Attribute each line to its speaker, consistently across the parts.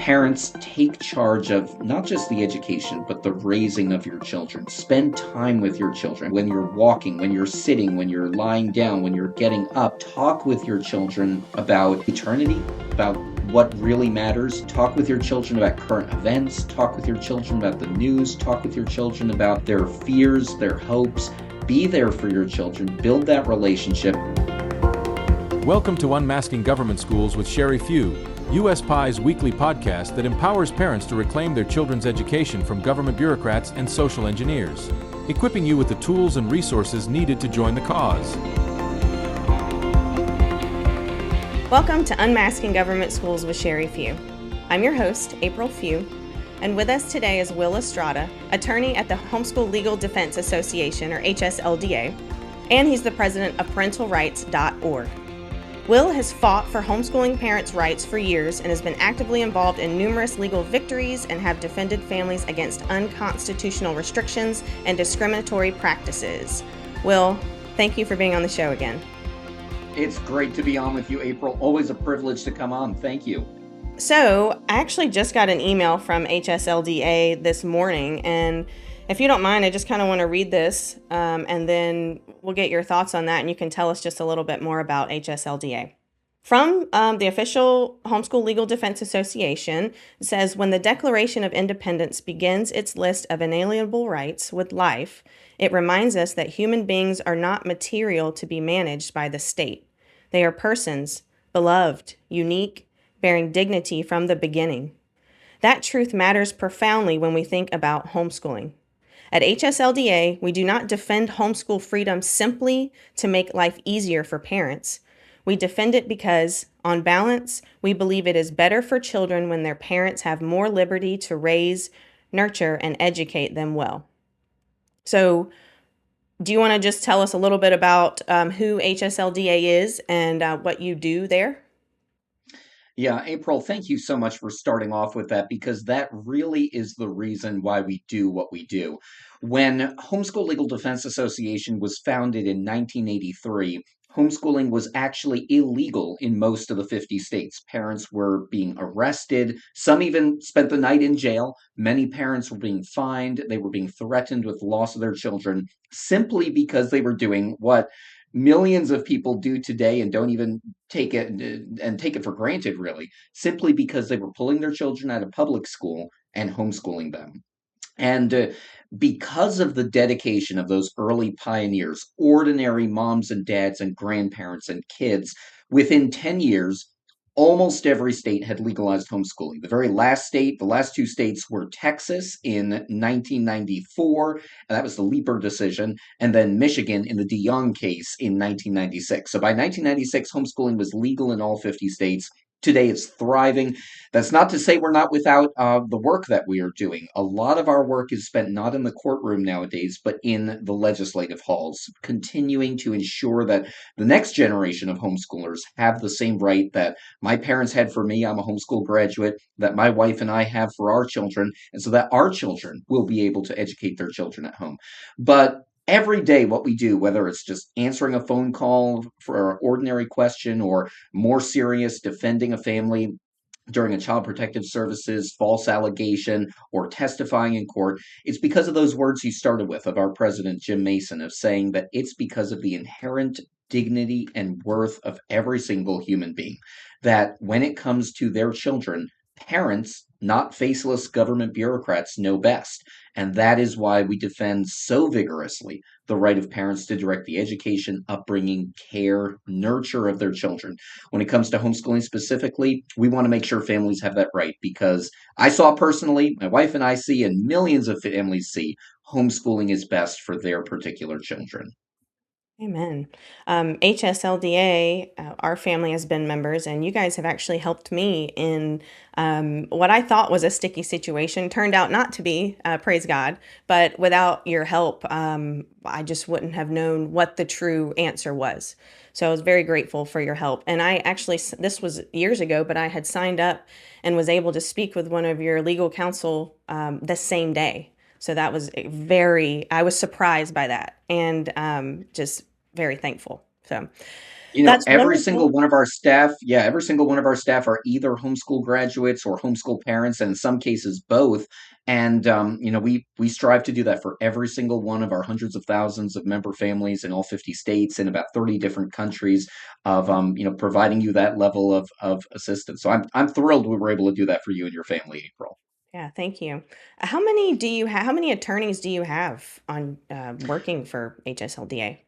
Speaker 1: Parents, take charge of not just the education, but the raising of your children. Spend time with your children. When you're walking, when you're sitting, when you're lying down, when you're getting up, talk with your children about eternity, about what really matters. Talk with your children about current events. Talk with your children about the news. Talk with your children about their fears, their hopes. Be there for your children. Build that relationship.
Speaker 2: Welcome to Unmasking Government Schools with Sherry Few, USPI's weekly podcast that empowers parents to reclaim their children's education from government bureaucrats and social engineers, equipping you with the tools and resources needed to join the cause.
Speaker 3: Welcome to Unmasking Government Schools with Sherry Few. I'm your host, April Few, and with us today is Will Estrada, attorney at the Homeschool Legal Defense Association, or HSLDA, and he's the president of ParentalRights.org. Will has fought for homeschooling parents' rights for years and has been actively involved in numerous legal victories and have defended families against unconstitutional restrictions and discriminatory practices. Will, thank you for being on the show again.
Speaker 1: It's great to be on with you, April. Always a privilege to come on. Thank you.
Speaker 3: So, I actually just got an email from HSLDA this morning, and if you don't mind, I just kind of want to read this, and then we'll get your thoughts on that, and you can tell us just a little bit more about HSLDA. From the official Homeschool Legal Defense Association, it says, when the Declaration of Independence begins its list of inalienable rights with life, it reminds us that human beings are not material to be managed by the state. They are persons, beloved, unique, bearing dignity from the beginning. That truth matters profoundly when we think about homeschooling. At HSLDA, we do not defend homeschool freedom simply to make life easier for parents. We defend it because, on balance, we believe it is better for children when their parents have more liberty to raise, nurture, and educate them well. So, do you want to just tell us a little bit about who HSLDA is and what you do there?
Speaker 1: Yeah, April, thank you so much for starting off with that, because that really is the reason why we do what we do. When Homeschool Legal Defense Association was founded in 1983, homeschooling was actually illegal in most of the 50 states. Parents were being arrested. Some even spent the night in jail. Many parents were being fined. They were being threatened with loss of their children simply because they were doing what millions of people do today and don't even take it for granted, really, simply because they were pulling their children out of public school and homeschooling them. And because of the dedication of those early pioneers, ordinary moms and dads and grandparents and kids, within 10 years, almost every state had legalized homeschooling. The very last state, the last two states were Texas in 1994, and that was the Leeper decision, and then Michigan in the DeYoung case in 1996. So by 1996, homeschooling was legal in all 50 states. Today it's thriving. That's not to say we're not without the work that we are doing. A lot of our work is spent not in the courtroom nowadays, but in the legislative halls, continuing to ensure that the next generation of homeschoolers have the same right that my parents had for me. I'm a homeschool graduate, that my wife and I have for our children, and so that our children will be able to educate their children at home. But every day, what we do, whether it's just answering a phone call for an ordinary question or more serious, defending a family during a child protective services false allegation or testifying in court, it's because of those words you started with of our president, Jim Mason, of saying that it's because of the inherent dignity and worth of every single human being, that when it comes to their children, parents, not faceless government bureaucrats, know best. And that is why we defend so vigorously the right of parents to direct the education, upbringing, care, nurture of their children. When it comes to homeschooling specifically, we want to make sure families have that right, because I saw personally, my wife and I see, and millions of families see, homeschooling is best for their particular children.
Speaker 3: Amen. HSLDA, our family has been members, and you guys have actually helped me in what I thought was a sticky situation. Turned out not to be, praise God, but without your help, I just wouldn't have known what the true answer was. So I was very grateful for your help. And I actually, this was years ago, but I had signed up and was able to speak with one of your legal counsel the same day. So that was I was surprised by that and just very thankful. So That's
Speaker 1: Every single
Speaker 3: wonderful.
Speaker 1: one of our staff, yeah, every single one of our staff are either homeschool graduates or homeschool parents, and in some cases both. And we strive to do that for every single one of our hundreds of thousands of member families in all 50 states in about 30 different countries of providing you that level of assistance. So I'm thrilled we were able to do that for you and your family, April.
Speaker 3: Yeah, thank you. How many do you have? How many attorneys do you have on working for HSLDA?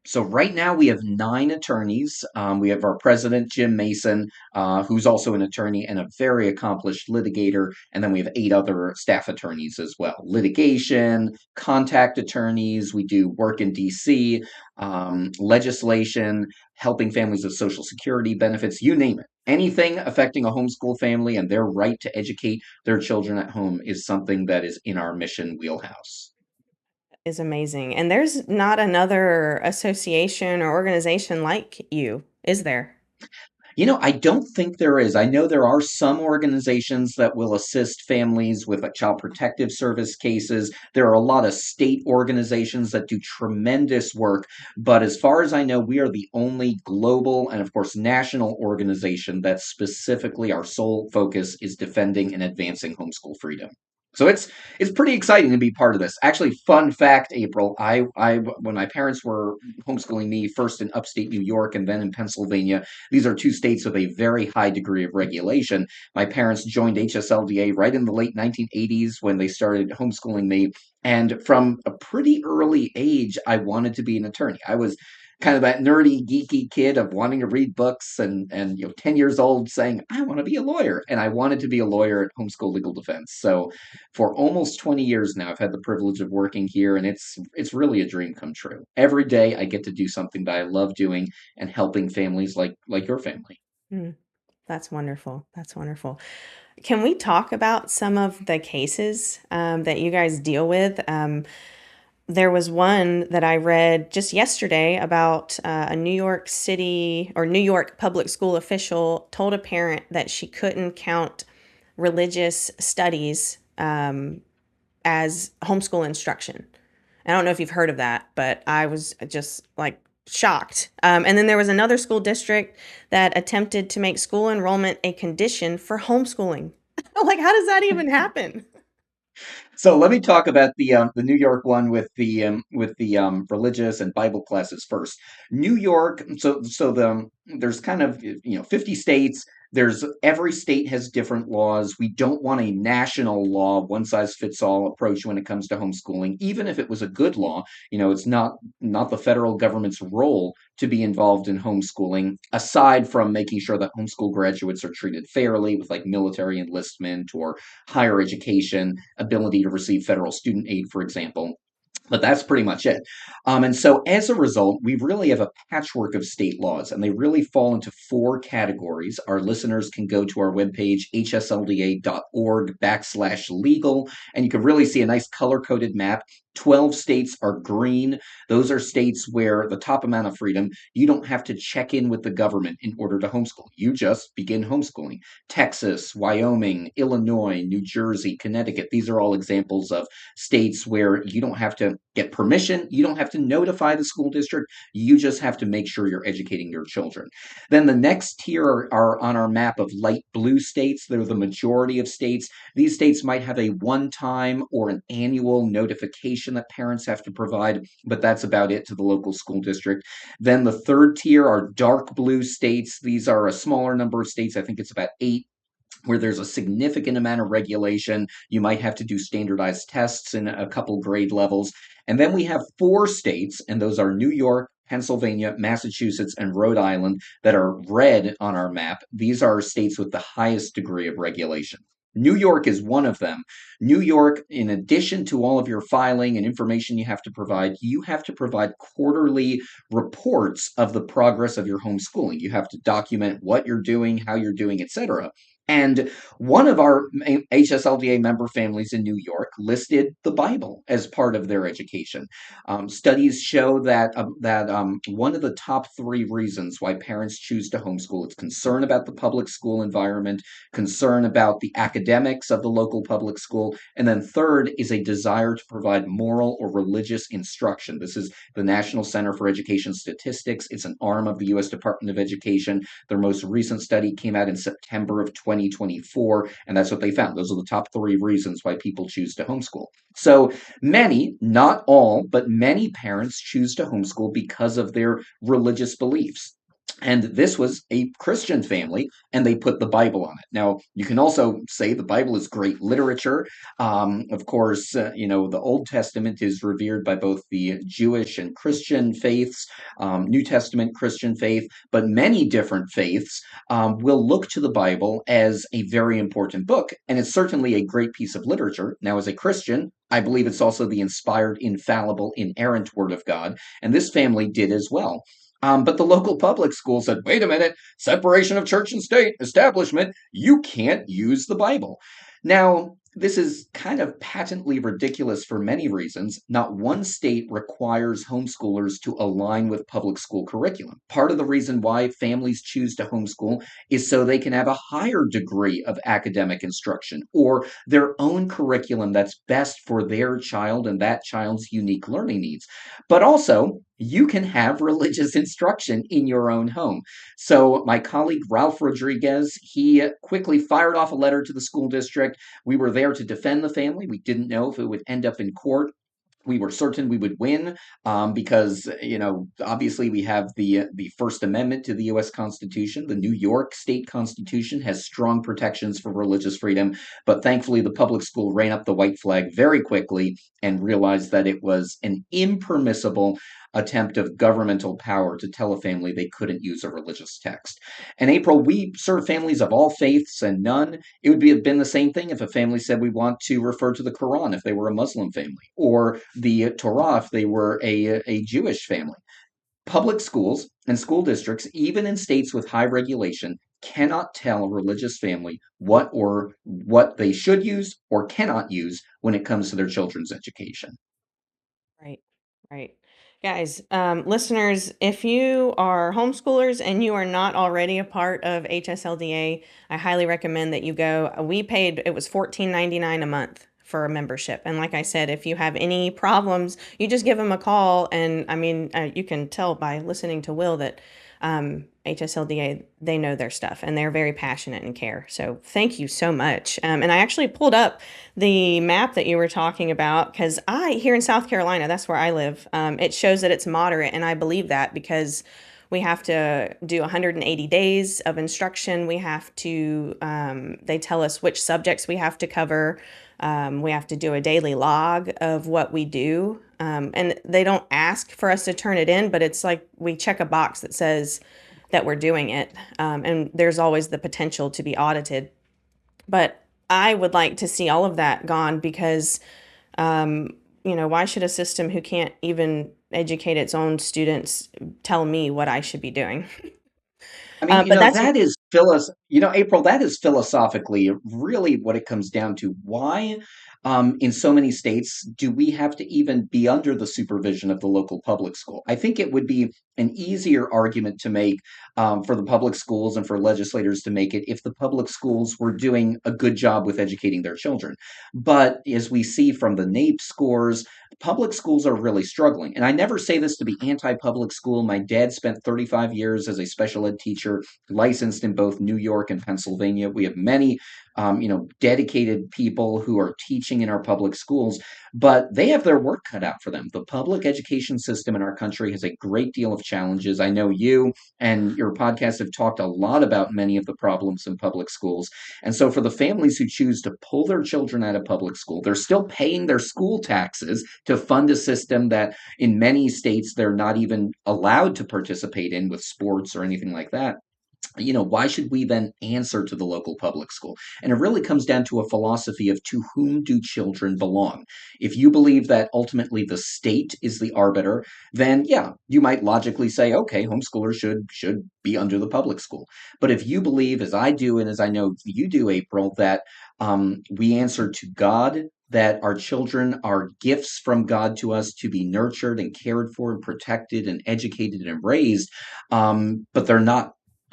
Speaker 1: So right now we have 9 attorneys. We have our president, Jim Mason, who's also an attorney and a very accomplished litigator. And then we have 8 other staff attorneys as well. Litigation, contact attorneys. We do work in DC, legislation, helping families with Social Security benefits, you name it. Anything affecting a homeschool family and their right to educate their children at home is something that is in our mission wheelhouse.
Speaker 3: Is amazing. And there's not another association or organization like you, is there?
Speaker 1: I don't think there is. I know there are some organizations that will assist families with like child protective service cases. There are a lot of state organizations that do tremendous work. But as far as I know, we are the only global and, of course, national organization that specifically our sole focus is defending and advancing homeschool freedom. So it's pretty exciting to be part of this. Actually, fun fact, April, I when my parents were homeschooling me first in upstate New York and then in Pennsylvania, these are 2 states with a very high degree of regulation. My parents joined HSLDA right in the late 1980s when they started homeschooling me. And from a pretty early age, I wanted to be an attorney. I was kind of that nerdy, geeky kid of wanting to read books and 10 years old saying, I want to be a lawyer. And I wanted to be a lawyer at Homeschool Legal Defense. So for almost 20 years now, I've had the privilege of working here, and it's really a dream come true. Every day I get to do something that I love doing and helping families like your family.
Speaker 3: Mm, that's wonderful. That's wonderful. Can we talk about some of the cases that you guys deal with? There was one that I read just yesterday about a New York City or New York public school official told a parent that she couldn't count religious studies as homeschool instruction. I don't know if you've heard of that, but I was just like shocked. And then there was another school district that attempted to make school enrollment a condition for homeschooling. Like, how does that even happen?
Speaker 1: So let me talk about the New York one with the religious and Bible classes first. New York, there's kind of 50 states. There's every state has different laws. We don't want a national law, one size fits all approach when it comes to homeschooling. Even if it was a good law, it's not the federal government's role to be involved in homeschooling, aside from making sure that homeschool graduates are treated fairly with like military enlistment or higher education, ability to receive federal student aid, for example. But that's pretty much it. And so as a result, we really have a patchwork of state laws, and they really fall into 4 categories. Our listeners can go to our webpage, hslda.org/legal, and you can really see a nice color-coded map. 12 states are green. Those are states where the top amount of freedom, you don't have to check in with the government in order to homeschool. You just begin homeschooling. Texas, Wyoming, Illinois, New Jersey, Connecticut, these are all examples of states where you don't have to get permission. You don't have to notify the school district. You just have to make sure you're educating your children. Then the next tier are on our map of light blue states. They're the majority of states. These states might have a one-time or an annual notification that parents have to provide, but that's about it to the local school district. Then the third tier are dark blue states. These are a smaller number of states. I think it's about 8 where there's a significant amount of regulation. You might have to do standardized tests in a couple grade levels. And then we have 4 states, and those are New York, Pennsylvania, Massachusetts, and Rhode Island that are red on our map. These are states with the highest degree of regulation. New York is one of them. New York, in addition to all of your filing and information you have to provide quarterly reports of the progress of your homeschooling. You have to document what you're doing, how you're doing, etc. And one of our HSLDA member families in New York listed the Bible as part of their education. Studies show that one of the top three reasons why parents choose to homeschool is concern about the public school environment, concern about the academics of the local public school, and then third is a desire to provide moral or religious instruction. This is the National Center for Education Statistics. It's an arm of the U.S. Department of Education. Their most recent study came out in September of 2024, and that's what they found. Those are the top three reasons why people choose to homeschool. So many, not all, but many parents choose to homeschool because of their religious beliefs. And this was a Christian family, and they put the Bible on it. Now, you can also say the Bible is great literature. Of course, the Old Testament is revered by both the Jewish and Christian faiths, New Testament Christian faith, but many different faiths will look to the Bible as a very important book, and it's certainly a great piece of literature. Now, as a Christian, I believe it's also the inspired, infallible, inerrant Word of God, and this family did as well. But the local public school said, wait a minute, separation of church and state, establishment, you can't use the Bible. Now, this is kind of patently ridiculous for many reasons. Not one state requires homeschoolers to align with public school curriculum. Part of the reason why families choose to homeschool is so they can have a higher degree of academic instruction or their own curriculum that's best for their child and that child's unique learning needs. But also, you can have religious instruction in your own home. So my colleague Ralph Rodriguez, he quickly fired off a letter to the school district. We were there to defend the family. We didn't know if it would end up in court. We were certain we would win because, obviously we have the First Amendment to the U.S. Constitution. The New York State Constitution has strong protections for religious freedom, but thankfully the public school ran up the white flag very quickly and realized that it was an impermissible attempt of governmental power to tell a family they couldn't use a religious text. In April, we serve families of all faiths and none. It would have been the same thing if a family said we want to refer to the Quran if they were a Muslim family, or the Torah if they were a Jewish family. Public schools and school districts, even in states with high regulation, cannot tell a religious family what they should use or cannot use when it comes to their children's education.
Speaker 3: Right, right. Guys, listeners, if you are homeschoolers and you are not already a part of HSLDA, I highly recommend that you go. It was $14.99 a month for a membership. And like I said, if you have any problems, you just give them a call. And I mean, you can tell by listening to Will that HSLDA, they know their stuff and they're very passionate and care. So thank you so much. And I actually pulled up the map that you were talking about because here in South Carolina, that's where I live. It shows that it's moderate. And I believe that because we have to do 180 days of instruction. We have to, they tell us which subjects we have to cover. We have to do a daily log of what we do. And they don't ask for us to turn it in, but it's like we check a box that says that we're doing it. And there's always the potential to be audited. But I would like to see all of that gone because, why should a system who can't even educate its own students tell me what I should be doing?
Speaker 1: I mean,
Speaker 3: But that's
Speaker 1: that is April, that is philosophically really what it comes down to. Why, in so many states, do we have to even be under the supervision of the local public school? I think it would be an easier argument to make for the public schools and for legislators to make it if the public schools were doing a good job with educating their children. But as we see from the NAEP scores, public schools are really struggling. And I never say this to be anti-public school. My dad spent 35 years as a special ed teacher, licensed in both New York and Pennsylvania. We have many, dedicated people who are teaching in our public schools, but they have their work cut out for them. The public education system in our country has a great deal of challenges. I know you and your podcast have talked a lot about many of the problems in public schools. And so for the families who choose to pull their children out of public school, they're still paying their school taxes to fund a system that in many states they're not even allowed to participate in with sports or anything like that. why should we then answer to the local public school? And it really comes down to a philosophy of to whom do children belong? If you believe that ultimately the state is the arbiter, then yeah, you might logically say, okay, homeschoolers should be under the public school. But if you believe, as I do, and as I know you do, April, that we answer to God, that our children are gifts from God to us to be nurtured and cared for and protected and educated and raised, but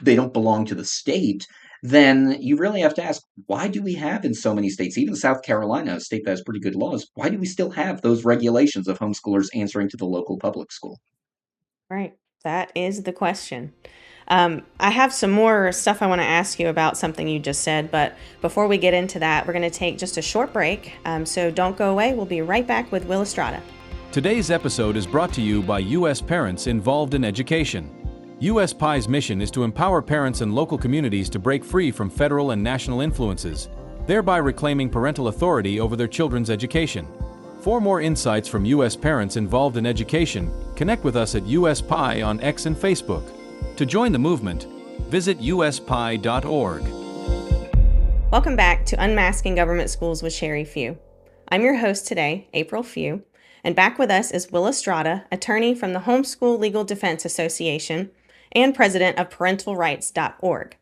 Speaker 1: they don't belong to the state, then you really have to ask, why do we have in so many states, even South Carolina, a state that has pretty good laws, why do we still have those regulations of homeschoolers answering to the local public school?
Speaker 3: Right. That is the question. I have some more stuff I want to ask you about something you just said, but before we get into that, we're going to take just a short break. So don't go away. We'll be right back with Will Estrada.
Speaker 2: Today's episode is brought to you by U.S. parents involved in education. U.S. PIE's mission is to empower parents and local communities to break free from federal and national influences, thereby reclaiming parental authority over their children's education. For more insights from U.S. parents involved in education, connect with us at US PIE on X and Facebook. To join the movement, visit uspie.org.
Speaker 3: Welcome back to Unmasking Government Schools with Sherry Few. I'm your host today, April Few, and back with us is Will Estrada, attorney from the Homeschool Legal Defense Association and president of parentalrights.org.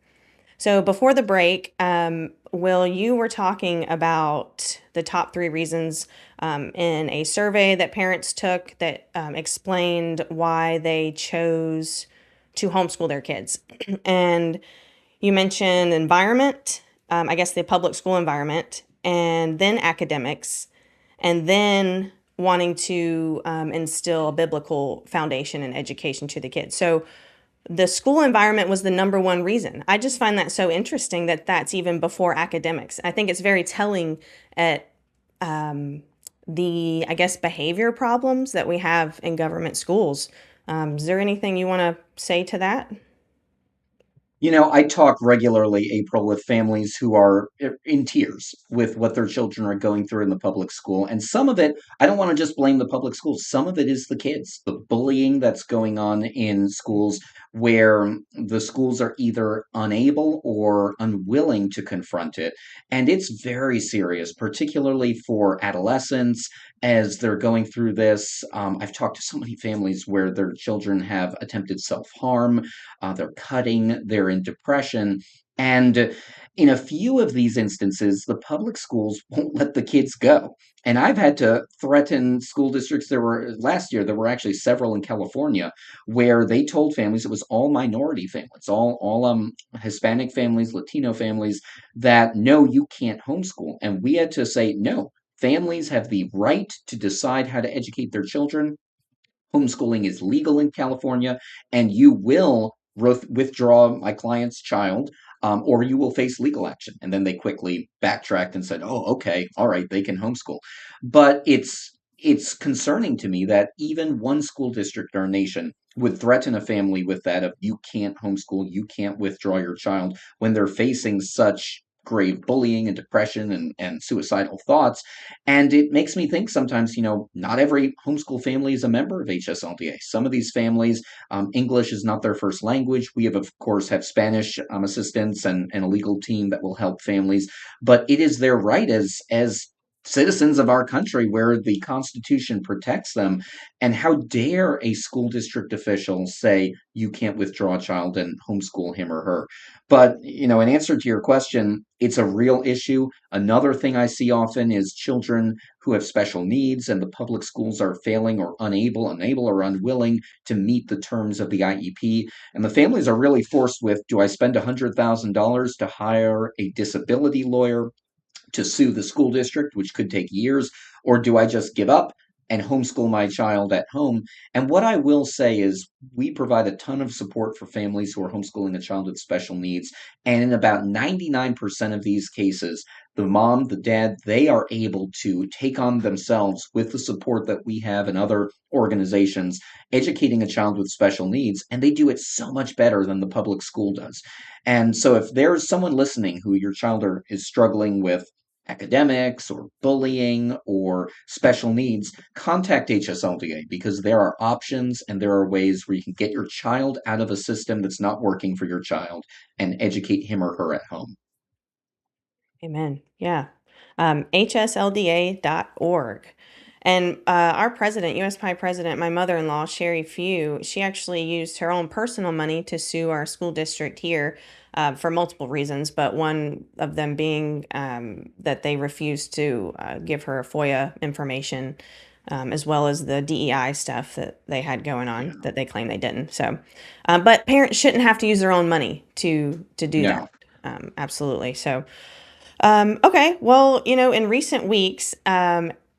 Speaker 3: So before the break, Will, you were talking about the top 3 reasons in a survey that parents took that explained why they chose to homeschool their kids. And you mentioned environment, I guess the public school environment, and then academics, and then wanting to instill a biblical foundation and education to the kids. So the school environment was the number one reason. I just find that so interesting that that's even before academics. I think it's very telling at the, I guess, behavior problems that we have in government schools. Is there anything you want to say to that?
Speaker 1: I talk regularly, April, with families who are in tears with what their children are going through in the public school. And some of it, I don't want to just blame the public schools. Some of it is the kids, the bullying that's going on in schools where the schools are either unable or unwilling to confront it. And it's very serious, particularly for adolescents as they're going through this. I've talked to so many families where their children have attempted self-harm, they're cutting, they're in depression. And in a few of these instances, the public schools won't let the kids go. And I've had to threaten school districts. Last year, there were actually several in California where they told families, it was all minority families, all Hispanic families, Latino families, that no, you can't homeschool. And we had to say, no, families have the right to decide how to educate their children. Homeschooling is legal in California, and you will withdraw my client's child, or you will face legal action. And then they quickly backtracked and said, "Oh, okay, all right, they can homeschool." But it's concerning to me that even one school district in our nation would threaten a family with that of you can't homeschool, you can't withdraw your child when they're facing such grave bullying and depression and suicidal thoughts. And it makes me think sometimes, not every homeschool family is a member of HSLDA. Some of these families, English is not their first language. We have, of course, have Spanish assistants and a legal team that will help families. But it is their right as citizens of our country where the Constitution protects them. And how dare a school district official say you can't withdraw a child and homeschool him or her? But, in answer to your question, it's a real issue. Another thing I see often is children who have special needs and the public schools are failing or unable or unwilling to meet the terms of the IEP. And the families are really forced with, do I spend $100,000 to hire a disability lawyer to sue the school district, which could take years, or do I just give up and homeschool my child at home? And what I will say is we provide a ton of support for families who are homeschooling a child with special needs. And in about 99% of these cases, the mom, the dad, they are able to take on themselves with the support that we have and other organizations educating a child with special needs. And they do it so much better than the public school does. And so if there's someone listening who your child is struggling with academics or bullying or special needs, contact HSLDA because there are options and there are ways where you can get your child out of a system that's not working for your child and educate him or her at home.
Speaker 3: Amen. Yeah. HSLDA.org. And our president, USPI president, my mother in law, Sherry Few, she actually used her own personal money to sue our school district here for multiple reasons, but one of them being that they refused to give her FOIA information, as well as the DEI stuff that they had going on
Speaker 1: Yeah.
Speaker 3: that they claim they didn't. So, but parents shouldn't have to use their own money to do that.
Speaker 1: No.
Speaker 3: Absolutely. So, okay. Well, in recent weeks,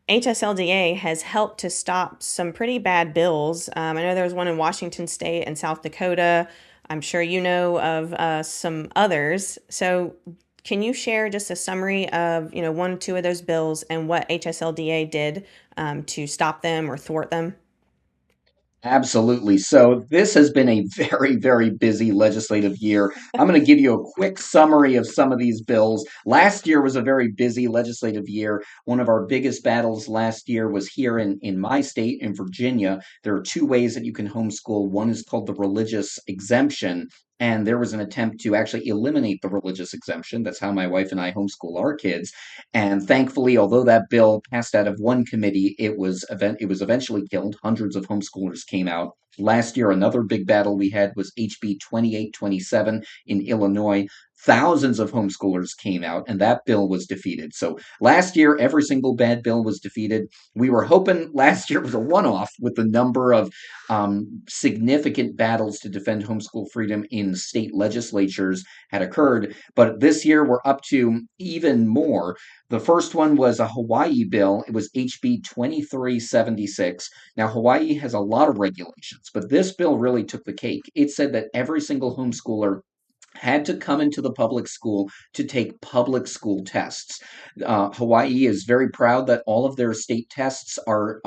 Speaker 3: HSLDA has helped to stop some pretty bad bills. I know there was one in Washington State and South Dakota. I'm sure you know of some others. So, can you share just a summary of, one, two of those bills and what HSLDA did to stop them or thwart them?
Speaker 1: Absolutely. So this has been a very, very busy legislative year. I'm going to give you a quick summary of some of these bills. Last year was a very busy legislative year. One of our biggest battles last year was here in my state, in Virginia. There are two ways that you can homeschool. One is called the religious exemption. And there was an attempt to actually eliminate the religious exemption. That's how my wife and I homeschool our kids. And thankfully, although that bill passed out of one committee, it was eventually killed. Hundreds of homeschoolers came out. Last year, another big battle we had was HB 2827 in Illinois. Thousands of homeschoolers came out, and that bill was defeated. So last year, every single bad bill was defeated. We were hoping last year was a one off with the number of significant battles to defend homeschool freedom in state legislatures had occurred. But this year, we're up to even more. The first one was a Hawaii bill. It was HB 2376. Now, Hawaii has a lot of regulations, but this bill really took the cake. It said that every single homeschooler had to come into the public school to take public school tests. Hawaii is very proud that all of their state tests are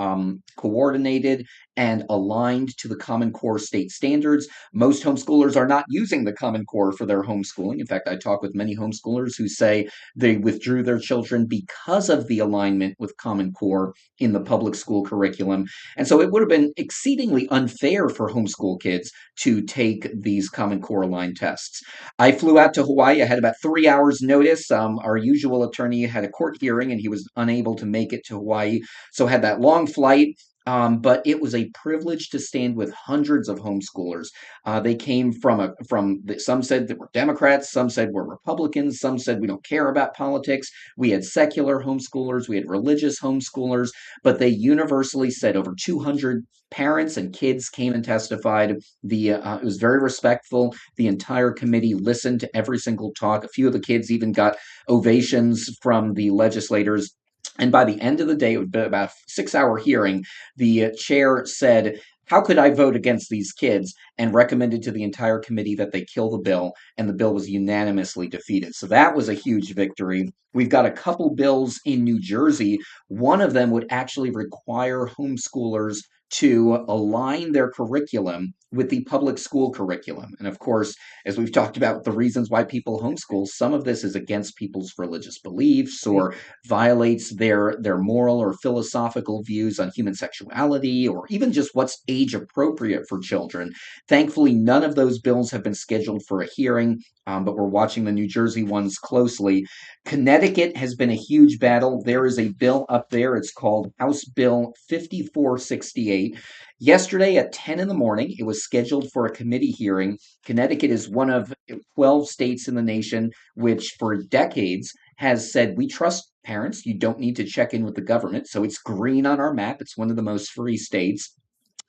Speaker 1: coordinated and aligned to the Common Core state standards. Most homeschoolers are not using the Common Core for their homeschooling. In fact, I talk with many homeschoolers who say they withdrew their children because of the alignment with Common Core in the public school curriculum. And so it would have been exceedingly unfair for homeschool kids to take these Common Core aligned tests. I flew out to Hawaii. I had about 3 hours notice. Our usual attorney had a court hearing and he was unable to make it to Hawaii. So I had that long flight. But it was a privilege to stand with hundreds of homeschoolers. They came some said that we're Democrats, some said we're Republicans, some said we don't care about politics. We had secular homeschoolers, we had religious homeschoolers, but they universally said over 200 parents and kids came and testified. It was very respectful. The entire committee listened to every single talk. A few of the kids even got ovations from the legislators. And by the end of the day, it would be about a 6 hour hearing. The chair said, "How could I vote against these kids?" and recommended to the entire committee that they kill the bill, and the bill was unanimously defeated. So that was a huge victory. We've got a couple bills in New Jersey. One of them would actually require homeschoolers to align their curriculum with the public school curriculum. And of course, as we've talked about the reasons why people homeschool, some of this is against people's religious beliefs
Speaker 3: Right.
Speaker 1: or violates their moral or philosophical views on human sexuality or even just what's age appropriate for children. Thankfully, none of those bills have been scheduled for a hearing, but we're watching the New Jersey ones closely. Connecticut has been a huge battle. There is a bill up there. It's called House Bill 5468. Yesterday at 10 in the morning, it was scheduled for a committee hearing. Connecticut is one of 12 states in the nation which, for decades, has said, we trust parents. You don't need to check in with the government. So it's green on our map. It's one of the most free states.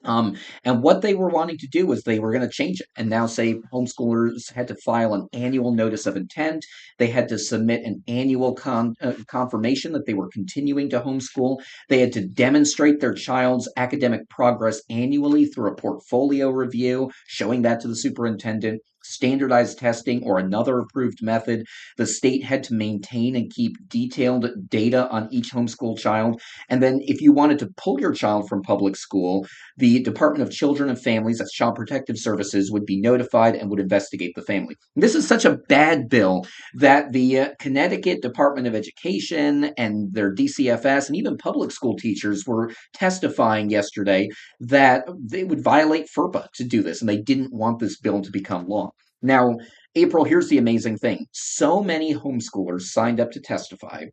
Speaker 1: And what they were wanting to do was they were going to change it and now say homeschoolers had to file an annual notice of intent. They had to submit an annual confirmation that they were continuing to homeschool. They had to demonstrate their child's academic progress annually through a portfolio review, showing that to the superintendent. standardized testing or another approved method. The state had to maintain and keep detailed data on each homeschool child. And then if you wanted to pull your child from public school, the Department of Children and Families, that's Child Protective Services, would be notified and would investigate the family. This is such a bad bill that the Connecticut Department of Education and their DCFS and even public school teachers were testifying yesterday that they would violate FERPA to do this, and they didn't want this bill to become law. Now, April, here's the amazing thing. So many homeschoolers signed up to testify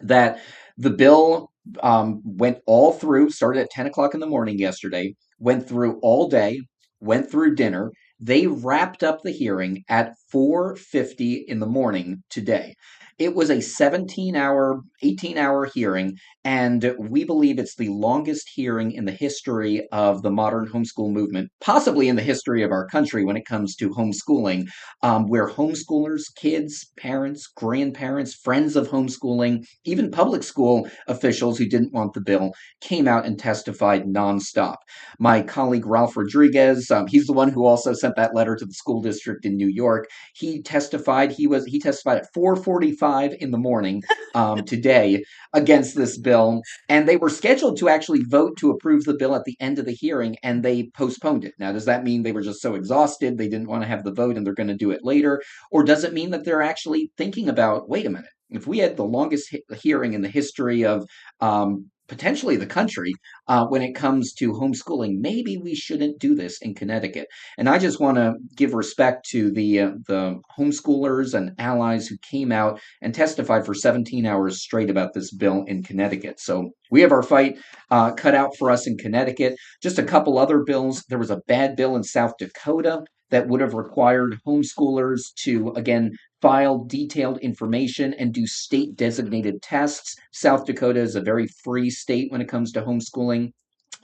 Speaker 1: that the bill went all through, started at 10 o'clock in the morning yesterday, went through all day, went through dinner. They wrapped up the hearing at 4:50 in the morning today. It was a 17-hour, 18-hour hearing, and we believe it's the longest hearing in the history of the modern homeschool movement, possibly in the history of our country when it comes to homeschooling, where homeschoolers, kids, parents, grandparents, friends of homeschooling, even public school officials who didn't want the bill came out and testified nonstop. My colleague Ralph Rodriguez, he's the one who also sent that letter to the school district in New York. He testified. He testified at 4:45 in the morning today against this bill, and they were scheduled to actually vote to approve the bill at the end of the hearing, and they postponed it. Now, does that mean they were just so exhausted they didn't want to have the vote and they're going to do it later, or does it mean that they're actually thinking about, wait a minute, if we had the longest hearing in the history of potentially the country when it comes to homeschooling, maybe we shouldn't do this in Connecticut? And I just want to give respect to the homeschoolers and allies who came out and testified for 17 hours straight about this bill in Connecticut. So we have our fight cut out for us in Connecticut. Just a couple other bills. There was a bad bill in South Dakota that would have required homeschoolers to, again, file detailed information and do state designated tests. South Dakota is a very free state when it comes to homeschooling.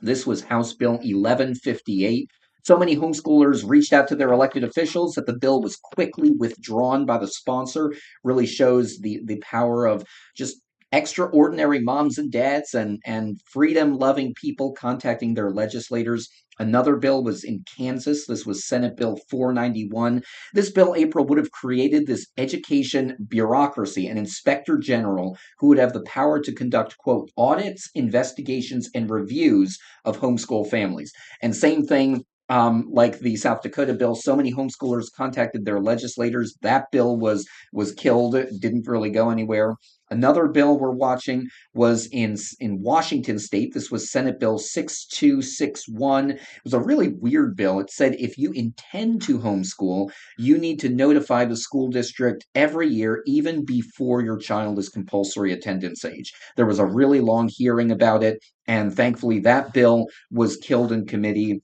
Speaker 1: This was House Bill 1158. So many homeschoolers reached out to their elected officials that the bill was quickly withdrawn by the sponsor. Really shows the power of just extraordinary moms and dads and freedom loving people contacting their legislators. Another bill was in Kansas. This was Senate Bill 491. This bill, April, would have created this education bureaucracy, an inspector general who would have the power to conduct, quote, audits, investigations, and reviews of homeschool families. And same thing, like the South Dakota bill, so many homeschoolers contacted their legislators. That bill was killed, didn't really go anywhere. Another bill we're watching was in Washington State. This was Senate Bill 6261. It was a really weird bill. It said if you intend to homeschool, you need to notify the school district every year, even before your child is compulsory attendance age. There was a really long hearing about it, and thankfully that bill was killed in committee.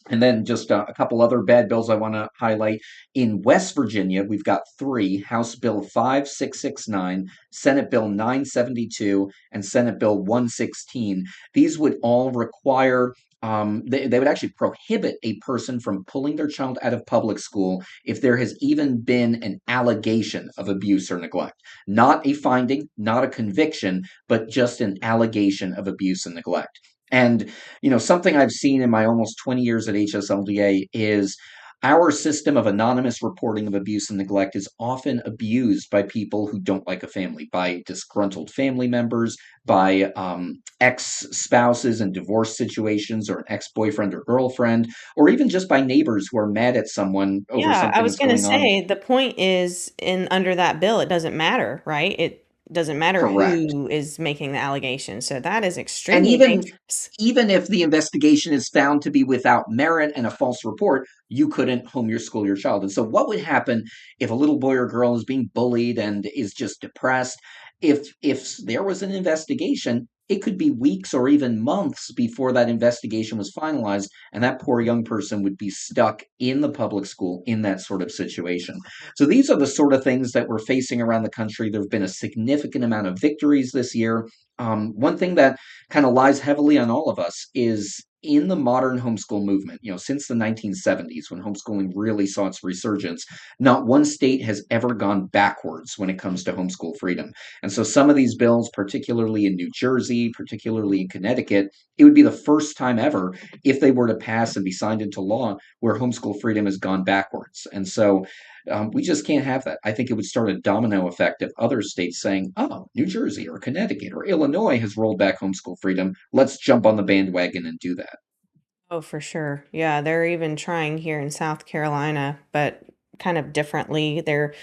Speaker 1: And then just a couple other bad bills I want to highlight. In West Virginia, we've got three: House Bill 5669, Senate Bill 972, and Senate Bill 116. These would all require they would actually prohibit a person from pulling their child out of public school if there has even been an allegation of abuse or neglect. Not a finding, not a conviction, but just an allegation of abuse and neglect. And, something I've seen in my almost 20 years at HSLDA is our system of anonymous reporting of abuse and neglect is often abused by people who don't like a family, by disgruntled family members, by ex-spouses in divorce situations, or an ex-boyfriend or girlfriend, or even just by neighbors who are mad at someone over
Speaker 3: Yeah, I
Speaker 1: something
Speaker 3: was
Speaker 1: that's
Speaker 3: gonna
Speaker 1: going on.
Speaker 3: say the point is in under that bill, it doesn't matter, right? It doesn't matter
Speaker 1: Correct.
Speaker 3: who is making the allegation. So that is
Speaker 1: And
Speaker 3: extremely
Speaker 1: even
Speaker 3: dangerous.
Speaker 1: even if the investigation is found to be without merit and a false report, you couldn't homeschool your child. And so what would happen if a little boy or girl is being bullied and is just depressed? If there was an investigation, it could be weeks or even months before that investigation was finalized, and that poor young person would be stuck in the public school in that sort of situation. So these are the sort of things that we're facing around the country. There have been a significant amount of victories this year. One thing that kind of lies heavily on all of us is in the modern homeschool movement, since the 1970s when homeschooling really saw its resurgence, not one state has ever gone backwards when it comes to homeschool freedom. And so some of these bills, particularly in New Jersey, particularly in Connecticut, it would be the first time ever if they were to pass and be signed into law where homeschool freedom has gone backwards. And so we just can't have that. I think it would start a domino effect of other states saying, oh, New Jersey or Connecticut or Illinois has rolled back homeschool freedom. Let's jump on the bandwagon and do that.
Speaker 3: Oh, for sure. Yeah, they're even trying here in South Carolina, but kind of differently. They're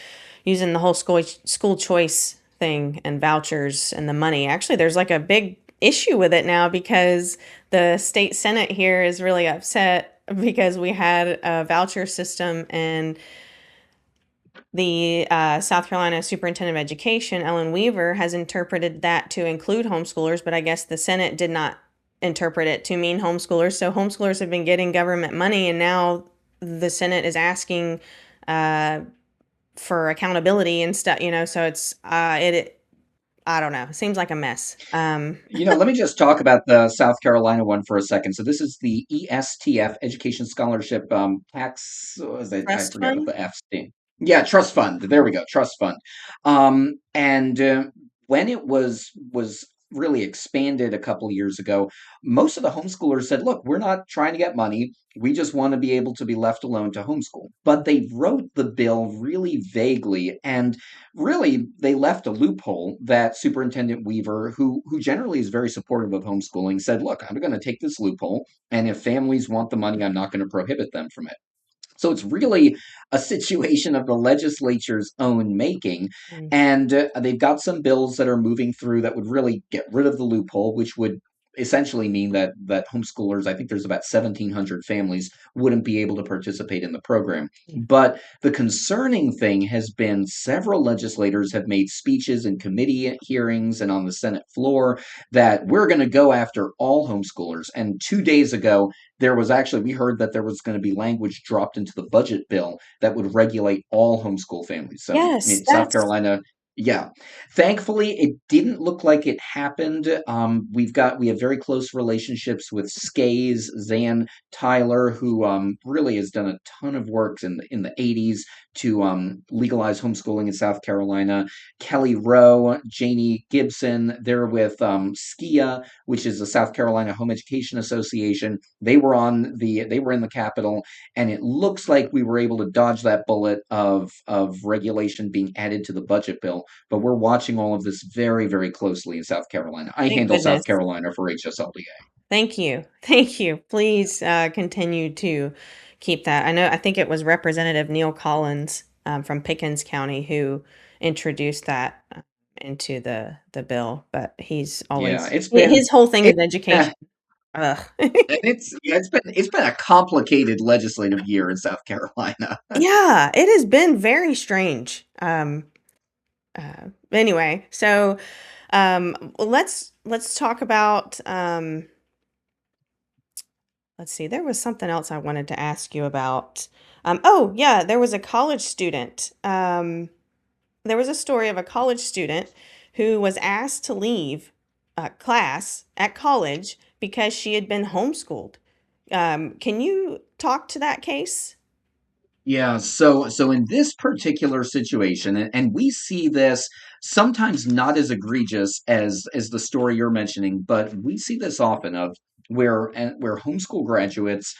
Speaker 3: using the whole school choice thing and vouchers and the money. Actually, there's like a big issue with it now because the state senate here is really upset because we had a voucher system, and the South Carolina Superintendent of Education, Ellen Weaver, has interpreted that to include homeschoolers, but I guess the Senate did not interpret it to mean homeschoolers. So homeschoolers have been getting government money, and now the Senate is asking uh, for accountability and stuff. So it's I don't know. It seems like a mess.
Speaker 1: Let me just talk about the South Carolina one for a second. So this is the ESTF Education Scholarship Tax. What was it? I
Speaker 3: Trust
Speaker 1: forget what
Speaker 3: fund.
Speaker 1: the F stand. Yeah, trust fund. There we go, trust fund. And when it was really expanded a couple years ago, most of the homeschoolers said, "Look, we're not trying to get money. We just want to be able to be left alone to homeschool." But they wrote the bill really vaguely, and really they left a loophole that Superintendent Weaver, who generally is very supportive of homeschooling, said, "Look, I'm going to take this loophole, and if families want the money, I'm not going to prohibit them from it." So it's really a situation of the legislature's own making.
Speaker 3: Mm.
Speaker 1: And they've got some bills that are moving through that would really get rid of the loophole, which would essentially mean that homeschoolers, I think there's about 1,700 families, wouldn't be able to participate in the program. But the concerning thing has been several legislators have made speeches in committee hearings and on the Senate floor that we're going to go after all homeschoolers. And 2 days ago, we heard that there was going to be language dropped into the budget bill that would regulate all homeschool families. So
Speaker 3: Yes,
Speaker 1: in South
Speaker 3: that's
Speaker 1: Carolina, yeah. Thankfully, it didn't look like it happened. We have very close relationships with Skays, Zan Tyler, who really has done a ton of work in the 80s to legalize homeschooling in South Carolina. Kelly Rowe, Janie Gibson, they're with SKIA, which is the South Carolina Home Education Association. They were in the Capitol, and it looks like we were able to dodge that bullet of regulation being added to the budget bill. But we're watching all of this very, very closely in South Carolina. I
Speaker 3: thank
Speaker 1: handle South
Speaker 3: goodness.
Speaker 1: Carolina for HSLDA.
Speaker 3: Thank you. Thank you. Please continue to keep that. I think it was Representative Neil Collins from Pickens County who introduced that into the bill, but he's
Speaker 1: Yeah,
Speaker 3: always
Speaker 1: it's been
Speaker 3: his whole thing
Speaker 1: it,
Speaker 3: is education. Ugh.
Speaker 1: and it's been a complicated legislative year in South Carolina.
Speaker 3: Yeah, it has been very strange. Anyway, so let's talk about let's see. There was something else I wanted to ask you about. Oh, yeah, there was a college student. There was a story of a college student who was asked to leave class at college because she had been homeschooled. Can you talk to that case?
Speaker 1: Yeah, so in this particular situation, and we see this sometimes not as egregious as the story you're mentioning, but we see this often of where homeschool graduates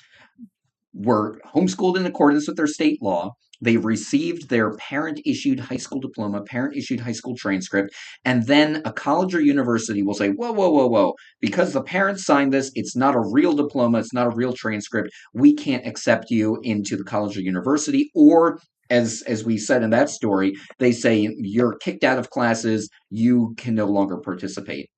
Speaker 1: were homeschooled in accordance with their state law. They received their parent issued high school diploma, parent issued high school transcript, and then a college or university will say, whoa, whoa, whoa, whoa, because the parents signed this, it's not a real diploma, it's not a real transcript. We can't accept you into the college or university. Or as we said in that story, they say you're kicked out of classes, you can no longer participate.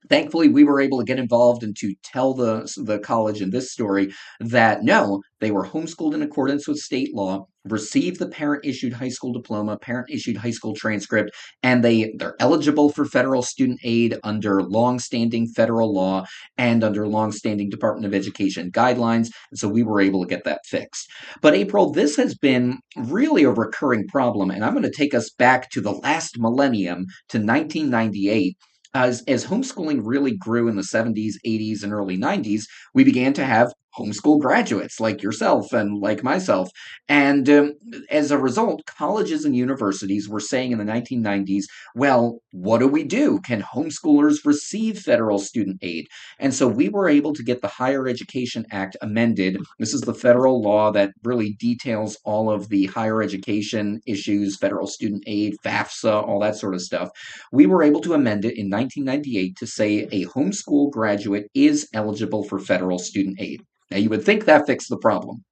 Speaker 1: Thankfully, we were able to get involved and to tell the college in this story that no, they were homeschooled in accordance with state law, received the parent issued high school diploma, parent issued high school transcript, and they're eligible for federal student aid under longstanding federal law and under longstanding Department of Education guidelines. And so we were able to get that fixed. But April, this has been really a recurring problem, and I'm going to take us back to the last millennium to 1998 as homeschooling really grew in the 70s, 80s, and early 90s, we began to have homeschool graduates like yourself and like myself. And as a result, colleges and universities were saying in the 1990s, well, what do we do? Can homeschoolers receive federal student aid? And so we were able to get the Higher Education Act amended. This is the federal law that really details all of the higher education issues, federal student aid, FAFSA, all that sort of stuff. We were able to amend it in 1998 to say a homeschool graduate is eligible for federal student aid. Now, you would think that fixed the problem.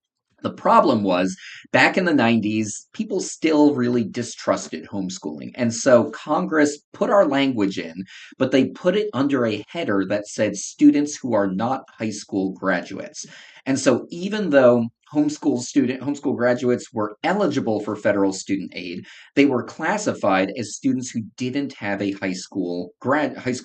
Speaker 1: The problem was back in the 90s, people still really distrusted homeschooling. And so Congress put our language in, but they put it under a header that said students who are not high school graduates. And so even though homeschool graduates were eligible for federal student aid, they were classified as students who didn't have a high school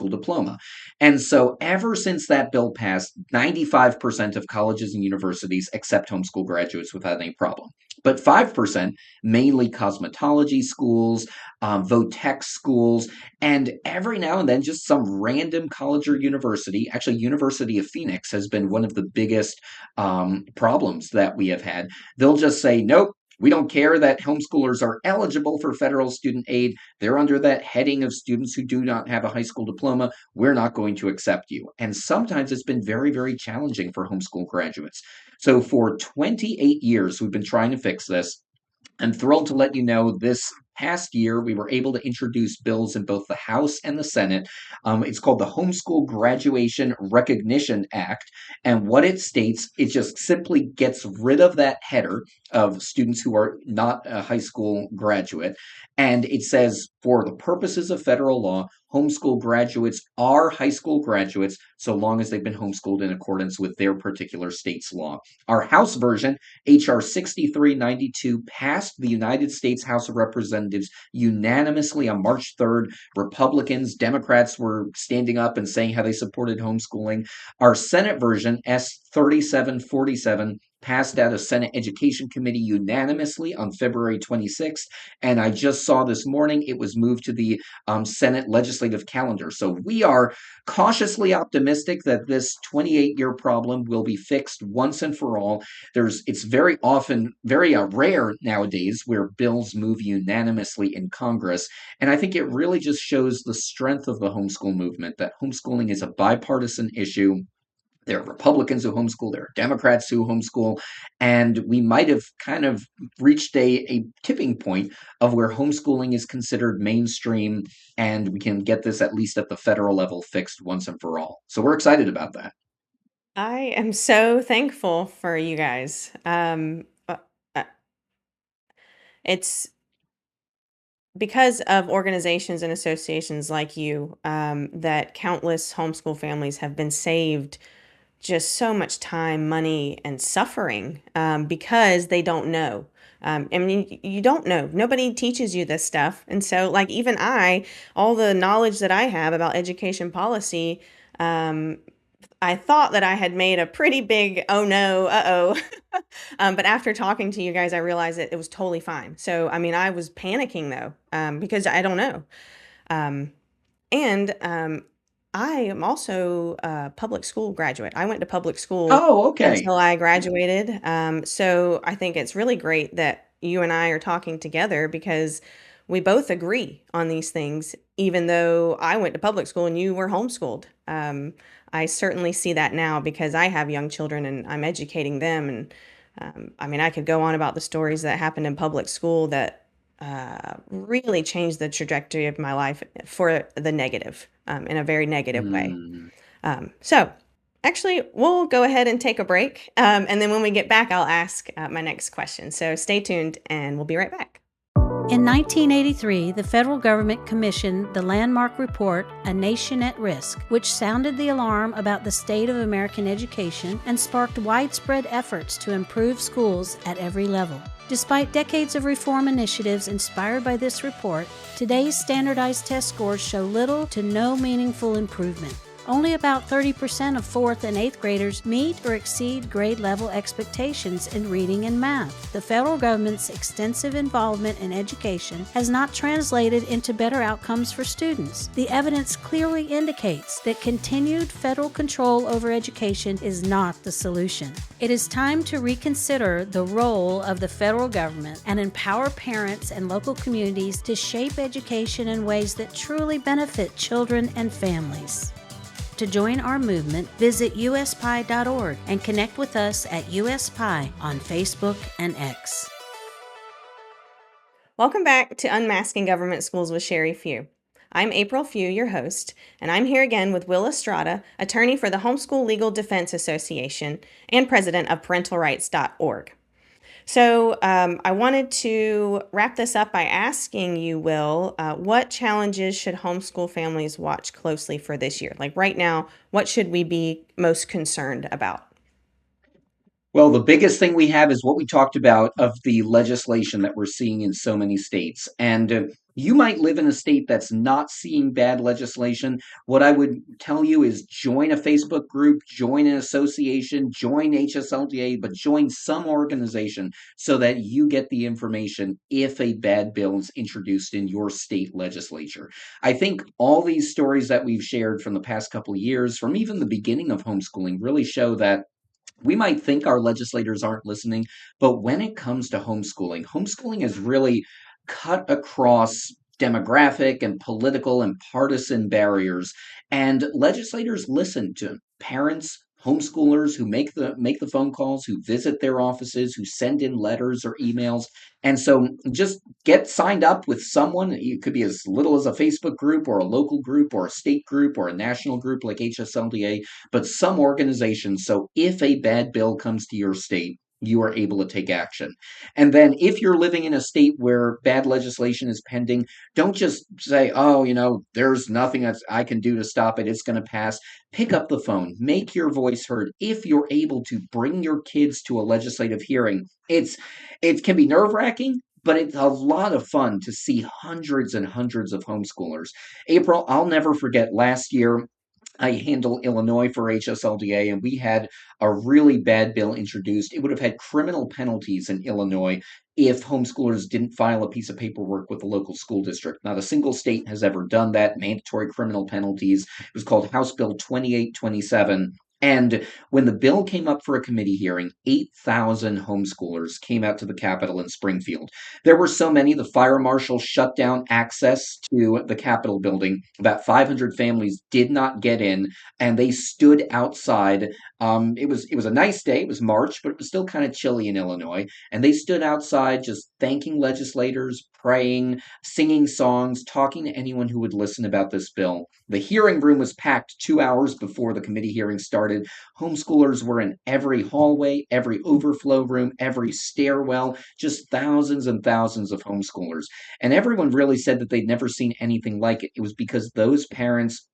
Speaker 1: diploma. And so ever since that bill passed, 95% of colleges and universities accept homeschool graduates without any problem. But 5%, mainly cosmetology schools, vo-tech schools, and every now and then just some random college or university. Actually, University of Phoenix has been one of the biggest problems that we have had. They'll just say, nope, we don't care that homeschoolers are eligible for federal student aid. They're under that heading of students who do not have a high school diploma. We're not going to accept you. And sometimes it's been very, very challenging for homeschool graduates. So for 28 years, we've been trying to fix this. I'm thrilled to let you know this past year we were able to introduce bills in both the House and the Senate. It's called the Homeschool Graduation Recognition Act. And what it states, it just simply gets rid of that header of students who are not a high school graduate. And it says, for the purposes of federal law, homeschool graduates are high school graduates so long as they've been homeschooled in accordance with their particular state's law. Our House version, H.R. 6392, passed the United States House of Representatives unanimously on March 3rd. Republicans, Democrats were standing up and saying how they supported homeschooling. Our Senate version, S. 3747, passed out of Senate Education Committee unanimously on February 26th. And I just saw this morning it was moved to the Senate legislative calendar. So we are cautiously optimistic that this 28-year problem will be fixed once and for all. It's very often very rare nowadays where bills move unanimously in Congress. And I think it really just shows the strength of the homeschool movement, that homeschooling is a bipartisan issue. There are Republicans who homeschool, there are Democrats who homeschool, and we might have kind of reached a tipping point of where homeschooling is considered mainstream, and we can get this, at least at the federal level, fixed once and for all. So we're excited about that.
Speaker 3: I am so thankful for you guys. Uh, it's because of organizations and associations like you that countless homeschool families have been saved just so much time, money, and suffering because they don't know. I mean, you don't know. Nobody teaches you this stuff. And so, like, even all the knowledge that I have about education policy, I thought that I had made a pretty big, oh no, uh-oh. But after talking to you guys, I realized that it was totally fine. So, I mean, I was panicking though, because I don't know. And I am also a public school graduate. I went to public school
Speaker 1: Oh, okay.
Speaker 3: until I graduated. So I think it's really great that you and I are talking together because we both agree on these things, even though I went to public school and you were homeschooled. I certainly see that now because I have young children and I'm educating them. And I mean, I could go on about the stories that happened in public school that really changed the trajectory of my life for the negative, in a very negative way.
Speaker 1: Mm.
Speaker 3: So actually, we'll go ahead and take a break. And then when we get back, I'll ask my next question. So stay tuned and we'll be right back.
Speaker 4: In 1983, the federal government commissioned the landmark report, A Nation at Risk, which sounded the alarm about the state of American education and sparked widespread efforts to improve schools at every level. Despite decades of reform initiatives inspired by this report, today's standardized test scores show little to no meaningful improvement. Only about 30% of 4th and 8th graders meet or exceed grade level expectations in reading and math. The federal government's extensive involvement in education has not translated into better outcomes for students. The evidence clearly indicates that continued federal control over education is not the solution. It is time to reconsider the role of the federal government and empower parents and local communities to shape education in ways that truly benefit children and families. To join our movement, visit uspie.org and connect with us at USPie on Facebook and X.
Speaker 3: Welcome back to Unmasking Government Schools with Sherry Few. I'm April Few, your host, and I'm here again with Will Estrada, attorney for the Homeschool Legal Defense Association and president of parentalrights.org. So I wanted to wrap this up by asking you, Will, what challenges should homeschool families watch closely for this year? Like right now, what should we be most concerned about?
Speaker 1: Well, the biggest thing we have is what we talked about of the legislation that we're seeing in so many states. And you might live in a state that's not seeing bad legislation. What I would tell you is join a Facebook group, join an association, join HSLDA, but join some organization so that you get the information if a bad bill is introduced in your state legislature. I think all these stories that we've shared from the past couple of years, from even the beginning of homeschooling, really show that we might think our legislators aren't listening, but when it comes to homeschooling, homeschooling is really cut across demographic and political and partisan barriers. And legislators listen to parents, homeschoolers who make the phone calls, who visit their offices, who send in letters or emails. And so just get signed up with someone. It could be as little as a Facebook group or a local group or a state group or a national group like HSLDA, but some organization. So if a bad bill comes to your state, you are able to take action. And then if you're living in a state where bad legislation is pending, don't just say, oh, there's nothing that I can do to stop it. It's going to pass. Pick up the phone, make your voice heard. If you're able to bring your kids to a legislative hearing, it can be nerve-wracking, but it's a lot of fun to see hundreds and hundreds of homeschoolers. April, I'll never forget last year, I handle Illinois for HSLDA, and we had a really bad bill introduced. It would have had criminal penalties in Illinois if homeschoolers didn't file a piece of paperwork with the local school district. Not a single state has ever done that, mandatory criminal penalties. It was called House Bill 2827. And when the bill came up for a committee hearing, 8,000 homeschoolers came out to the Capitol in Springfield. There were so many, the fire marshal shut down access to the Capitol building. About 500 families did not get in, and they stood outside. It was a nice day. It was March, but it was still kind of chilly in Illinois. And they stood outside just thanking legislators, praying, singing songs, talking to anyone who would listen about this bill. The hearing room was packed 2 hours before the committee hearing started. Homeschoolers were in every hallway, every overflow room, every stairwell, just thousands and thousands of homeschoolers. And everyone really said that they'd never seen anything like it. It was because those parents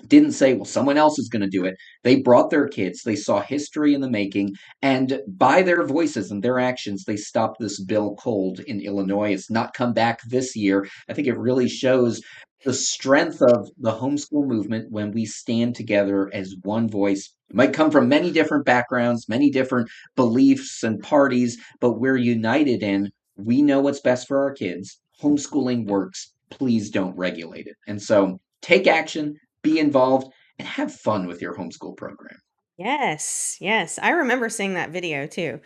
Speaker 1: didn't say, well, someone else is going to do it. They brought their kids. They saw history in the making. And by their voices and their actions, they stopped this bill cold in Illinois. It's not come back this year. I think it really shows the strength of the homeschool movement when we stand together as one voice. It might come from many different backgrounds, many different beliefs and parties, but we're united in we know what's best for our kids. Homeschooling works. Please don't regulate it. And so take action, be involved, and have fun with your homeschool program.
Speaker 3: Yes, yes. I remember seeing that video too.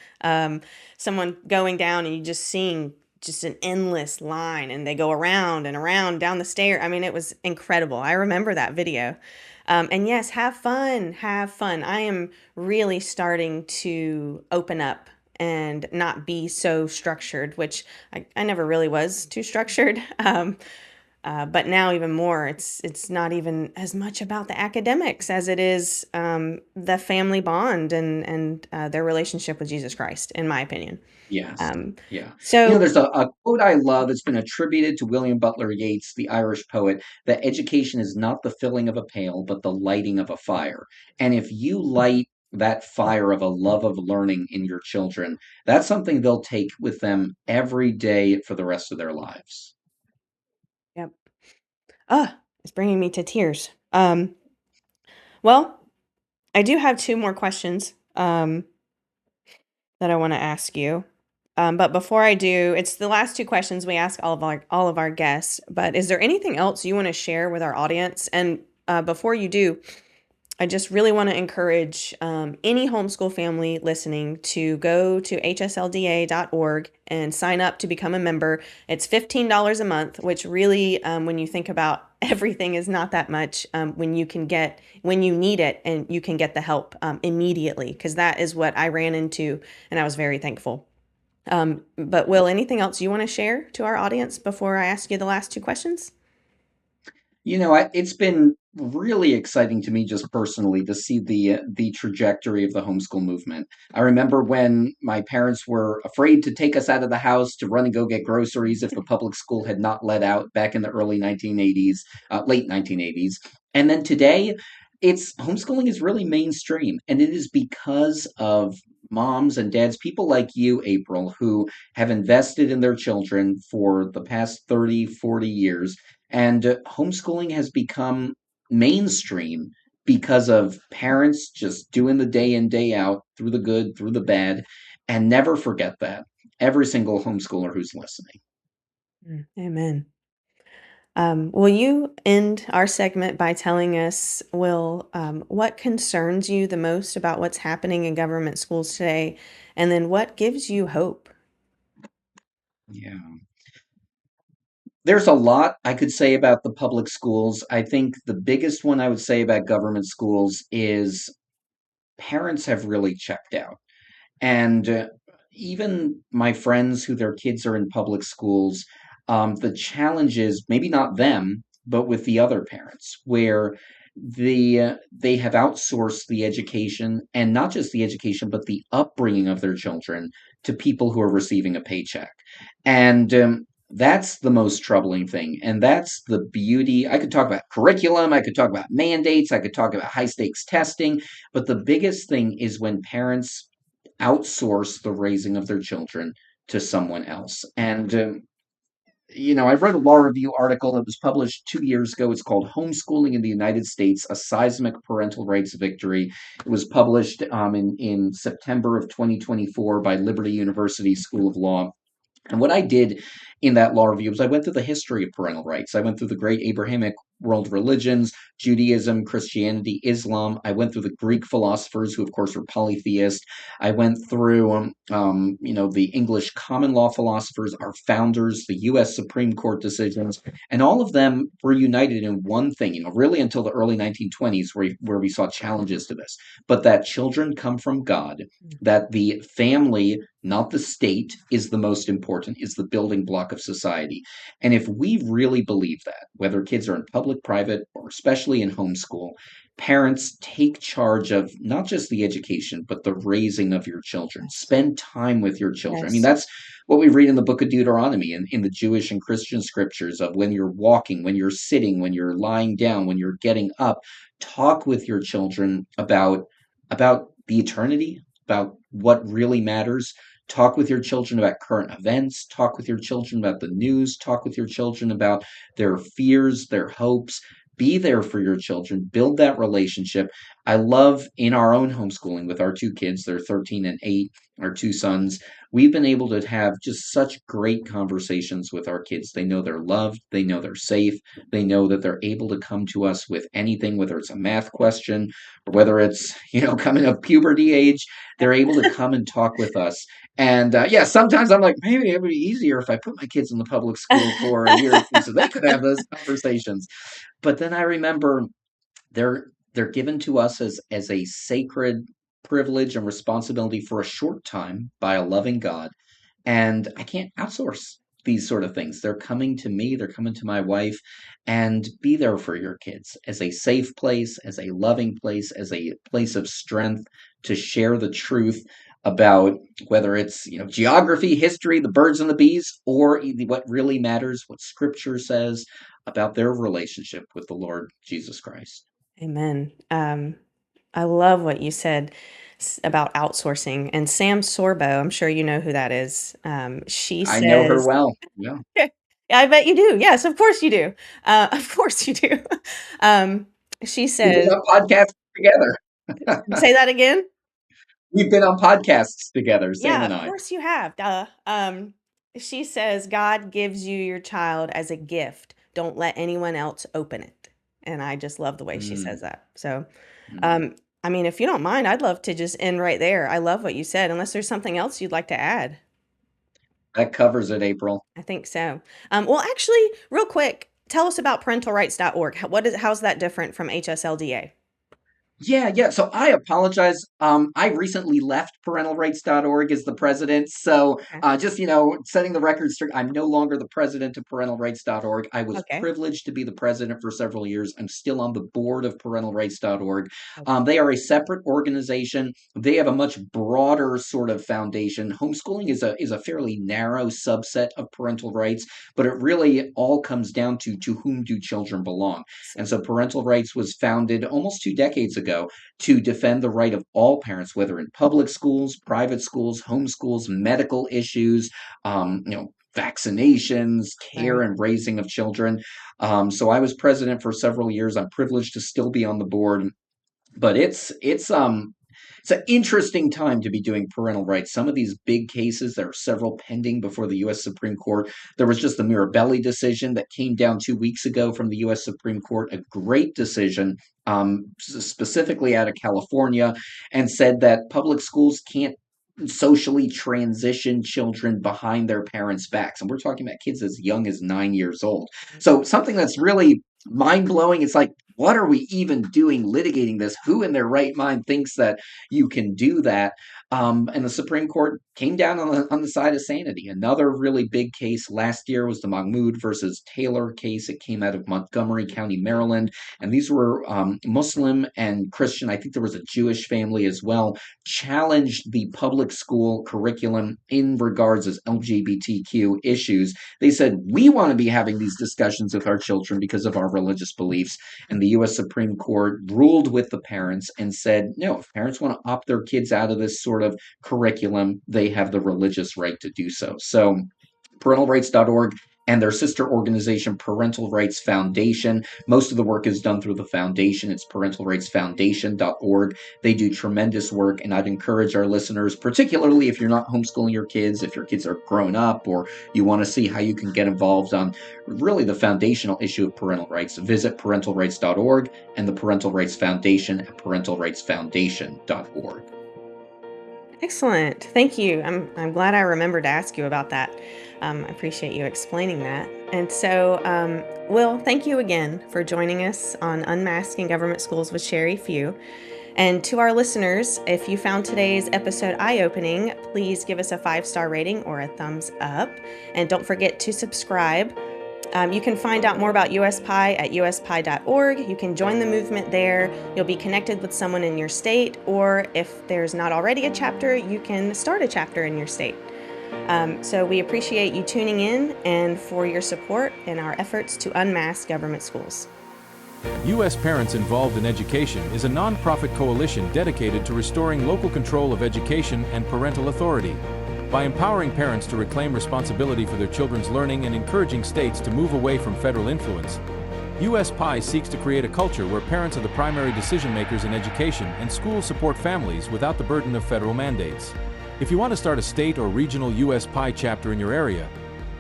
Speaker 3: Someone going down and you just seeing just an endless line and they go around and around down the stair. I mean, it was incredible. I remember that video. And yes, have fun, have fun. I am really starting to open up and not be so structured, which I never really was too structured. But now even more, it's not even as much about the academics as it is the family bond and their relationship with Jesus Christ, in my opinion.
Speaker 1: Yes. Yeah.
Speaker 3: So
Speaker 1: There's a quote I love. It's been attributed to William Butler Yeats, the Irish poet, that education is not the filling of a pail, but the lighting of a fire. And if you light that fire of a love of learning in your children, that's something they'll take with them every day for the rest of their lives.
Speaker 3: yep. It's bringing me to tears. Well, I do have two more questions that I want to ask you. But before I do, it's the last two questions we ask all of our guests. But is there anything else you want to share with our audience? And before you do, I just really want to encourage any homeschool family listening to go to hslda.org and sign up to become a member. It's $15 a month, which really, when you think about everything, is not that much when you need it and you can get the help immediately, because that is what I ran into and I was very thankful. But Will, anything else you want to share to our audience before I ask you the last two questions?
Speaker 1: It's been really exciting to me just personally to see the trajectory of the homeschool movement. I remember when my parents were afraid to take us out of the house to run and go get groceries if the public school had not let out back in the early 1980s, late 1980s. And then today, it's homeschooling is really mainstream, and it is because of moms and dads, people like you, April, who have invested in their children for the past 30, 40 years, and homeschooling has become mainstream because of parents just doing the day in, day out, through the good, through the bad. And never forget that. Every single homeschooler who's listening.
Speaker 3: Amen. Will you end our segment by telling us, Will, what concerns you the most about what's happening in government schools today? And then what gives you hope?
Speaker 1: Yeah. There's a lot I could say about the public schools. I think the biggest one I would say about government schools is parents have really checked out. And even my friends who their kids are in public schools, the challenge is maybe not them, but with the other parents, where they have outsourced the education, and not just the education, but the upbringing of their children to people who are receiving a paycheck. And that's the most troubling thing. And that's the beauty. I could talk about curriculum, I could talk about mandates, I could talk about high stakes testing, but the biggest thing is when parents outsource the raising of their children to someone else. And, I read a law review article that was published 2 years ago. It's called Homeschooling in the United States, A Seismic Parental Rights Victory. It was published in September of 2024 by Liberty University School of Law. And what I did in that law review was I went through the history of parental rights. I went through the great Abrahamic world religions, Judaism, Christianity, Islam. I went through the Greek philosophers, who of course were polytheist. I went through, the English common law philosophers, our founders, the U.S. Supreme Court decisions, and all of them were united in one thing. Really until the early 1920s, where we saw challenges to this, but that children come from God, that the family, not the state, is the most important, is the building block of society. And if we really believe that, whether kids are in public, private, or especially in homeschool, parents take charge of not just the education, but the raising of your children.
Speaker 3: Yes.
Speaker 1: Spend time with your children. I mean,
Speaker 3: Yes.
Speaker 1: that's what we read in the book of Deuteronomy and in the Jewish and Christian scriptures of when you're walking, when you're sitting, when you're lying down, when you're getting up. Talk with your children about the eternity, about what really matters. Talk with your children about current events. Talk with your children about the news. Talk with your children about their fears, their hopes. Be there for your children. Build that relationship. I love in our own homeschooling with our two kids, they're 13 and 8, our two sons. We've been able to have just such great conversations with our kids. They know they're loved. They know they're safe. They know that they're able to come to us with anything, whether it's a math question or whether it's, coming of puberty age. They're able to come and talk with us. And yeah, sometimes I'm like, maybe it would be easier if I put my kids in the public school for a year or two so they could have those conversations. But then I remember they're given to us as a sacred privilege and responsibility for a short time by a loving God. And I can't outsource these sort of things. They're coming to me, they're coming to my wife, and be there for your kids as a safe place, as a loving place, as a place of strength to share the truth about whether it's, geography, history, the birds and the bees, or what really matters, what scripture says about their relationship with the Lord Jesus Christ.
Speaker 3: Amen. I love what you said about outsourcing. And Sam Sorbo, I'm sure you know who that is. She
Speaker 1: I know her
Speaker 3: says,
Speaker 1: well. Yeah.
Speaker 3: I bet you do. Yes, of course you do. Of course you do. Um, she
Speaker 1: She does
Speaker 3: says,
Speaker 1: a podcast together.
Speaker 3: Say that again?
Speaker 1: We've been on podcasts together, Sam
Speaker 3: Yeah,
Speaker 1: and
Speaker 3: of
Speaker 1: I.
Speaker 3: course you have. Duh. She says, God gives you your child as a gift. Don't let anyone else open it. And I just love the way she
Speaker 1: Mm,
Speaker 3: says that. So,
Speaker 1: mm.
Speaker 3: um, I mean, if you don't mind, I'd love to just end right there. I love what you said, unless there's something else you'd like to add.
Speaker 1: That covers it, April.
Speaker 3: I think so. Well, actually, real quick, tell us about parentalrights.org. How's that different from HSLDA?
Speaker 1: Yeah, yeah. So I apologize. I recently left parentalrights.org as the president. So
Speaker 3: Okay.
Speaker 1: just, setting the record straight, I'm no longer the president of parentalrights.org. I was
Speaker 3: Okay.
Speaker 1: privileged to be the president for several years. I'm still on the board of parentalrights.org.
Speaker 3: Okay.
Speaker 1: They are a separate organization. They have a much broader sort of foundation. Homeschooling is a fairly narrow subset of parental rights, but it really all comes down to whom do children belong. And so parental rights was founded almost 2 decades ago to defend the right of all parents, whether in public schools, private schools, homeschools, medical issues, vaccinations, care
Speaker 3: Right.
Speaker 1: and raising of children. So I was president for several years. I'm privileged to still be on the board, but it's an interesting time to be doing parental rights. Some of these big cases, there are several pending before the U.S. Supreme Court. There was just the Mirabelli decision that came down 2 weeks ago from the U.S. Supreme Court, a great decision, specifically out of California, and said that public schools can't socially transition children behind their parents' backs. And we're talking about kids as young as 9 years old. So something that's really mind blowing. It's like, what are we even doing litigating this? Who in their right mind thinks that you can do that? And the Supreme Court came down on the side of sanity. Another really big case last year was the Mahmoud versus Taylor case. It came out of Montgomery County, Maryland. And these were Muslim and Christian. I think there was a Jewish family as well, challenged the public school curriculum in regards as LGBTQ issues. They said, we want to be having these discussions with our children because of our religious beliefs. And the U.S. Supreme Court ruled with the parents and said, no, if parents want to opt their kids out of this sort of curriculum, they have the religious right to do so. So parentalrights.org and their sister organization, Parental Rights Foundation. Most of the work is done through the foundation. It's parentalrightsfoundation.org. They do tremendous work, and I'd encourage our listeners, particularly if you're not homeschooling your kids, if your kids are grown up, or you want to see how you can get involved on really the foundational issue of parental rights, visit parentalrights.org and the Parental Rights Foundation at parentalrightsfoundation.org.
Speaker 3: Excellent. Thank you. I'm glad I remembered to ask you about that. I appreciate you explaining that. And so, Will, thank you again for joining us on Unmasking Government Schools with Sherry Few. And to our listeners, if you found today's episode eye-opening, please give us a 5-star rating or a thumbs up. And don't forget to subscribe. You can find out more about USPI at uspie.org. You can join the movement there. You'll be connected with someone in your state, or if there's not already a chapter, you can start a chapter in your state. So we appreciate you tuning in and for your support in our efforts to unmask government schools.
Speaker 2: U.S. Parents Involved in Education is a nonprofit coalition dedicated to restoring local control of education and parental authority. By empowering parents to reclaim responsibility for their children's learning and encouraging states to move away from federal influence, USPI seeks to create a culture where parents are the primary decision makers in education and schools support families without the burden of federal mandates. If you want to start a state or regional USPI chapter in your area,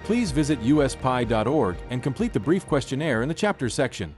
Speaker 2: please visit uspi.org and complete the brief questionnaire in the chapter section.